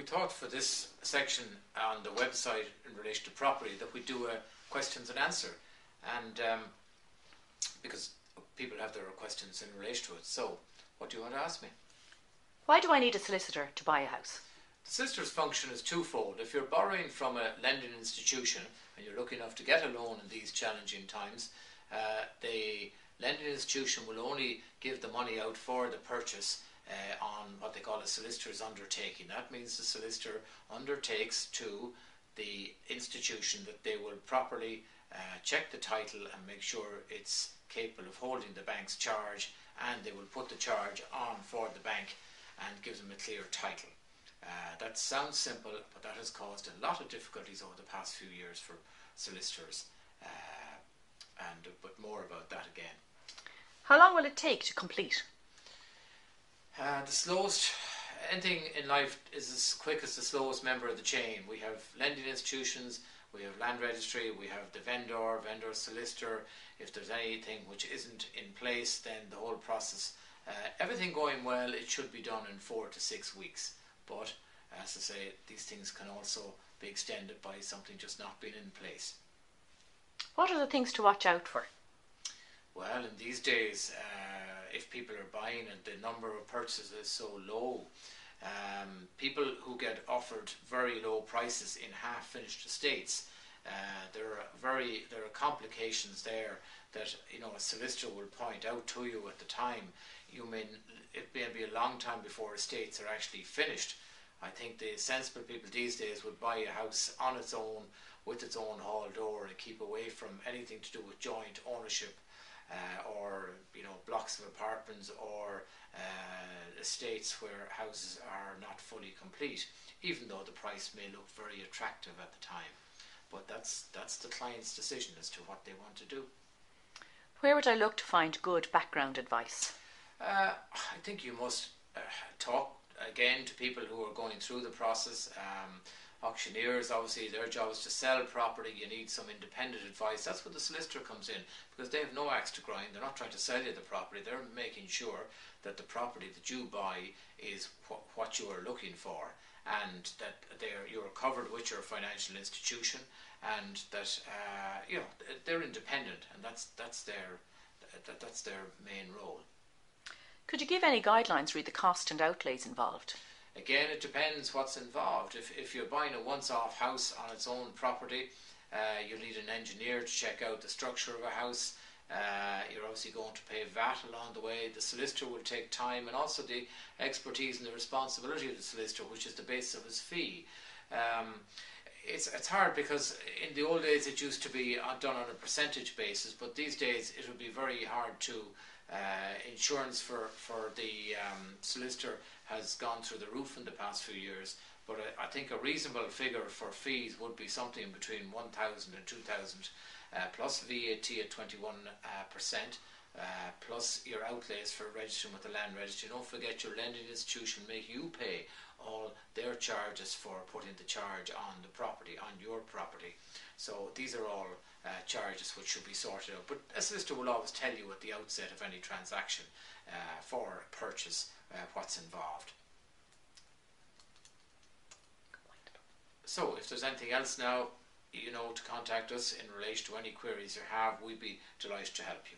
We thought for this section on the website in relation to property that we'd do a questions and answer, and because people have their questions in relation to it. So, what do you want to ask me? Why do I need a solicitor to buy a house? The solicitor's function is twofold. If you're borrowing from a lending institution and you're lucky enough to get a loan in these challenging times, the lending institution will only give the money out for the purchase on what they call a solicitor's undertaking. That means the solicitor undertakes to the institution that they will properly check the title and make sure it's capable of holding the bank's charge, and they will put the charge on for the bank and give them a clear title. That sounds simple, but that has caused a lot of difficulties over the past few years for solicitors, but more about that again. How long will it take to complete? The slowest, anything in life is as quick as the slowest member of the chain. We have lending institutions, we have land registry, we have the vendor solicitor. If there's anything which isn't in place, then the whole process, everything going well, it should be done in 4 to 6 weeks. But as I say, these things can also be extended by something just not being in place. What are the things to watch out for? Well, in these days, if people are buying and the number of purchases is so low, people who get offered very low prices in half-finished estates, there are complications there that a solicitor will point out to you at the time. It may be a long time before estates are actually finished. I think the sensible people these days would buy a house on its own with its own hall door and keep away from anything to do with joint ownership, or blocks of apartments, or estates where houses are not fully complete, even though the price may look very attractive at the time. But that's the client's decision as to what they want to do. Where would I look to find good background advice? I think you must talk again to people who are going through the process. Auctioneers, obviously their job is to sell property. You need some independent advice. That's where the solicitor comes in, because they have no axe to grind. They're not trying to sell you the property. They're making sure that the property that you buy is what you are looking for, and that you're covered with your financial institution, and that they're independent, and that's their main role. Could you give any guidelines re the cost and outlays involved? Again, it depends what's involved. If you're buying a once-off house on its own property, you need an engineer to check out the structure of a house. You're obviously going to pay VAT along the way. The solicitor will take time, and also the expertise and the responsibility of the solicitor, which is the basis of his fee. It's hard, because in the old days it used to be done on a percentage basis, but these days it would be very hard to insurance for the solicitor has gone through the roof in the past few years, but I think a reasonable figure for fees would be something between 1,000 and 2,000, plus VAT at 21%, plus your outlays for registering with the land registry. Don't forget your lending institution make you pay all their charges for putting the charge on the property, on your property. So these are all charges which should be sorted out. But a solicitor will always tell you at the outset of any transaction for purchase what's involved. So if there's anything else now, to contact us in relation to any queries you have, we'd be delighted to help you.